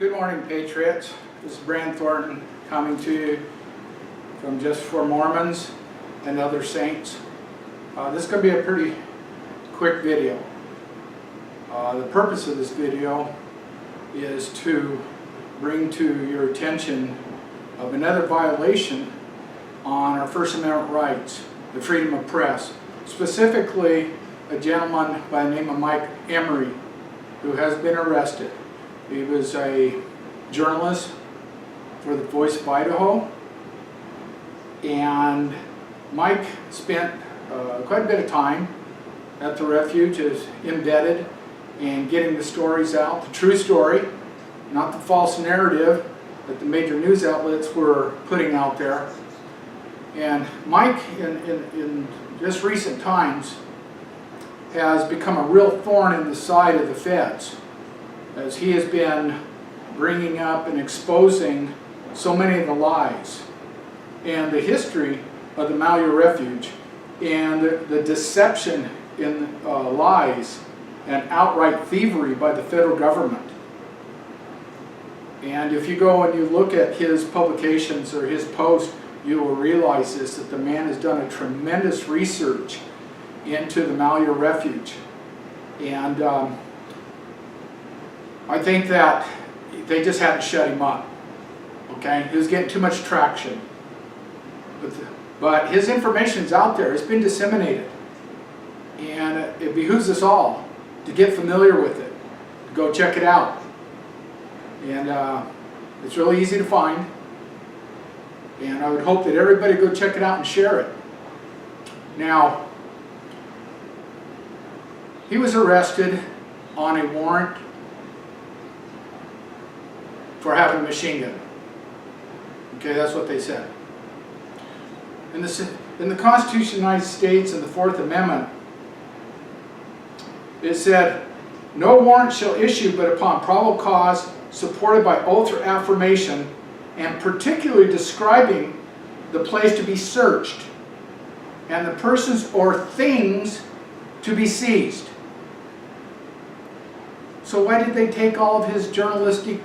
Good morning, Patriots. This is Brand Thornton coming to you from Just for Mormons and Other Saints. This is going to be a pretty quick video. The purpose of this video is to bring to your attention of another violation on our First Amendment rights, the freedom of press. Specifically, a gentleman by the name of Emery, who has been arrested. He was a journalist for the Voice of Idaho, and Mike spent quite a bit of time at the refuge, is embedded in getting the stories out, the true story, not the false narrative that the major news outlets were putting out there. And Mike, in just recent times, has become a real thorn in the side of the feds, as he has been bringing up and exposing so many of the lies and the history of the Malheur Refuge and the deception in lies and outright thievery by the federal government. And if you go and you look at his publications or his posts, you will realize this, that the man has done a tremendous research into the Malheur Refuge. And I think that they just had to shut him up. Okay, he was getting too much traction. But his information's out there. It's been disseminated. And it behooves us all to get familiar with it, to go check it out. And it's really easy to find. And I would hope that everybody go check it out and share it. Now, he was arrested on a warrant for having a machine gun. Okay, that's what they said. In the Constitution of the United States, in the Fourth Amendment, it said, "No warrant shall issue but upon probable cause, supported by oath or affirmation, and particularly describing the place to be searched, and the persons or things to be seized." So why did they take all of his journalistic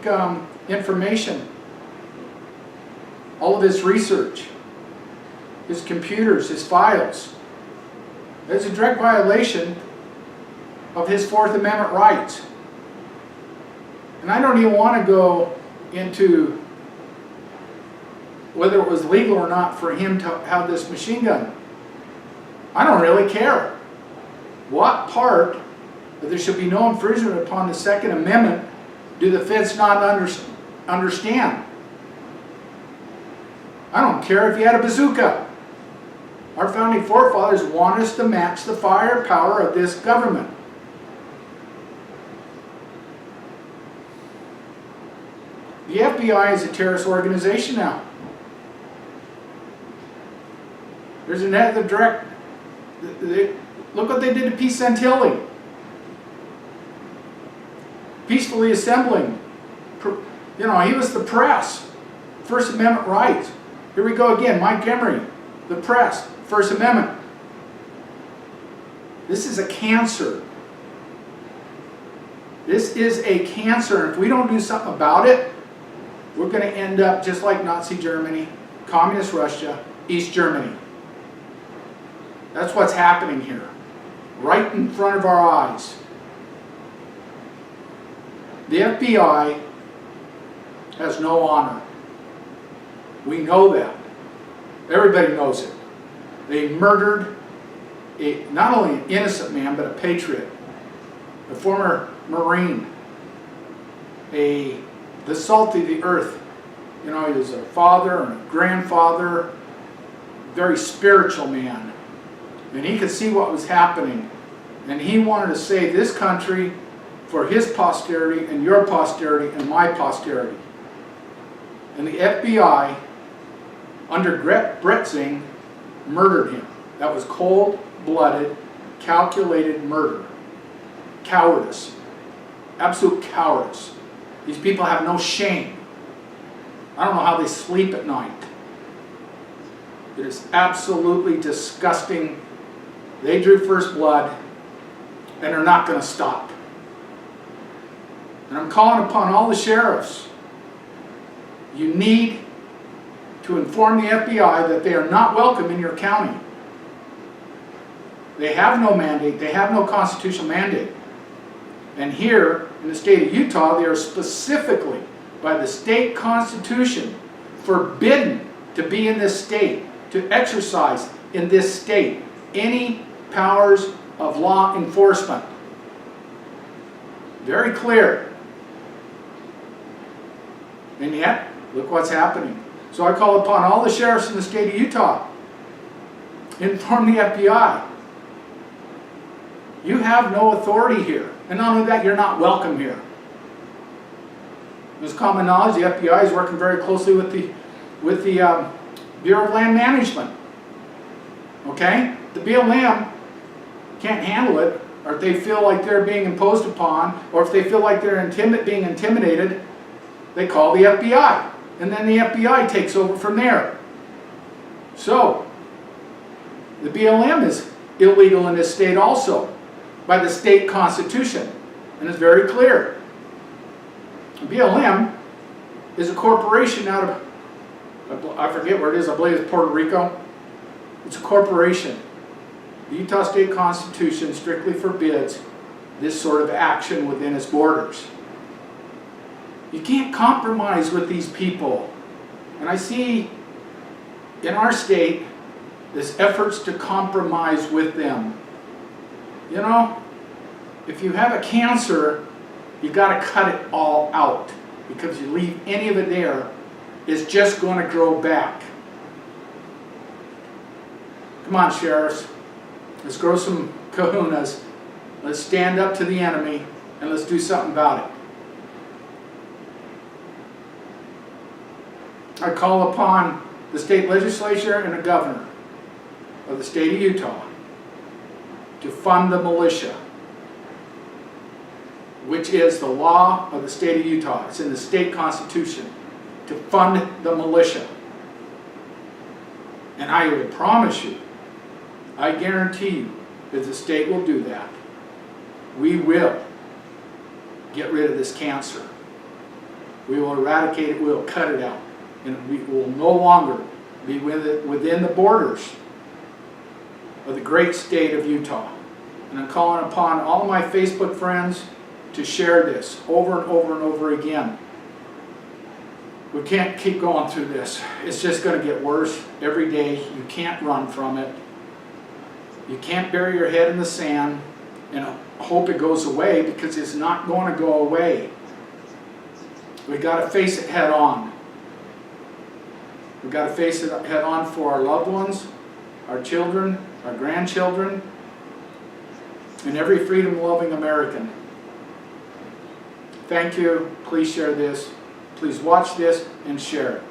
information, all of his research, his computers, his files? It's a direct violation of his Fourth Amendment rights. And I don't even want to go into whether it was legal or not for him to have this machine gun. I don't really care. What part that there should be no infringement upon the Second Amendment do the feds not understand? I don't care if he had a bazooka. Our founding forefathers wanted us to match the firepower of this government. The FBI is a terrorist organization now. There's another direct... Look what they did to Peace Santilli. Peacefully assembling. You know, he was the press. First Amendment rights. Here we go again, Mike Emery. The press. First Amendment. This is a cancer. This is a cancer. And if we don't do something about it, we're going to end up just like Nazi Germany, Communist Russia, East Germany. That's what's happening here. Right in front of our eyes. The FBI has no honor. We know that. Everybody knows it. They murdered not only an innocent man, but a patriot, a former Marine, the salt of the earth. You know, he was a father and a grandfather, very spiritual man. And he could see what was happening. And he wanted to save this country for his posterity and your posterity and my posterity. And the FBI, under Bretzing, murdered him. That was cold-blooded, calculated murder. Cowardice. Absolute cowardice. These people have no shame. I don't know how they sleep at night. It is absolutely disgusting. They drew first blood, and they're not going to stop. And I'm calling upon all the sheriffs. You need to inform the FBI that they are not welcome in your county. They have no mandate. They have no constitutional mandate. And here in the state of Utah, they are specifically, by the state constitution, forbidden to be in this state, to exercise in this state any powers of law enforcement. Very clear. And yet, look what's happening. So I call upon all the sheriffs in the state of Utah, inform the FBI. You have no authority here. And not only that, you're not welcome here. There's common knowledge, the FBI is working very closely with the Bureau of Land Management. Okay? The BLM can't handle it, or if they feel like they're being imposed upon, or if they feel like they're being intimidated, they call the FBI. And then the FBI takes over from there. So, the BLM is illegal in this state also, by the state constitution. And it's very clear. The BLM is a corporation out of, I forget where it is, I believe it's Puerto Rico. It's a corporation. The Utah State Constitution strictly forbids this sort of action within its borders. You can't compromise with these people. And I see in our state this efforts to compromise with them. You know, if you have a cancer, you got to cut it all out, because you leave any of it there, it's just going to grow back. Come on, sheriffs. Let's grow some kahunas. Let's stand up to the enemy, and let's do something about it. I call upon the state legislature and the governor of the state of Utah to fund the militia, which is the law of the state of Utah. It's in the state constitution, to fund the militia. And I will promise you, I guarantee you, that the state will do that. We will get rid of this cancer. We will eradicate it, we will cut it out. And we will no longer be within the borders of the great state of Utah. And I'm calling upon all of my Facebook friends to share this over and over and over again. We can't keep going through this. It's just going to get worse every day. You can't run from it. You can't bury your head in the sand and hope it goes away, because it's not going to go away. We got to face it head on. We've got to face it head on for our loved ones, our children, our grandchildren, and every freedom-loving American. Thank you. Please share this. Please watch this and share it.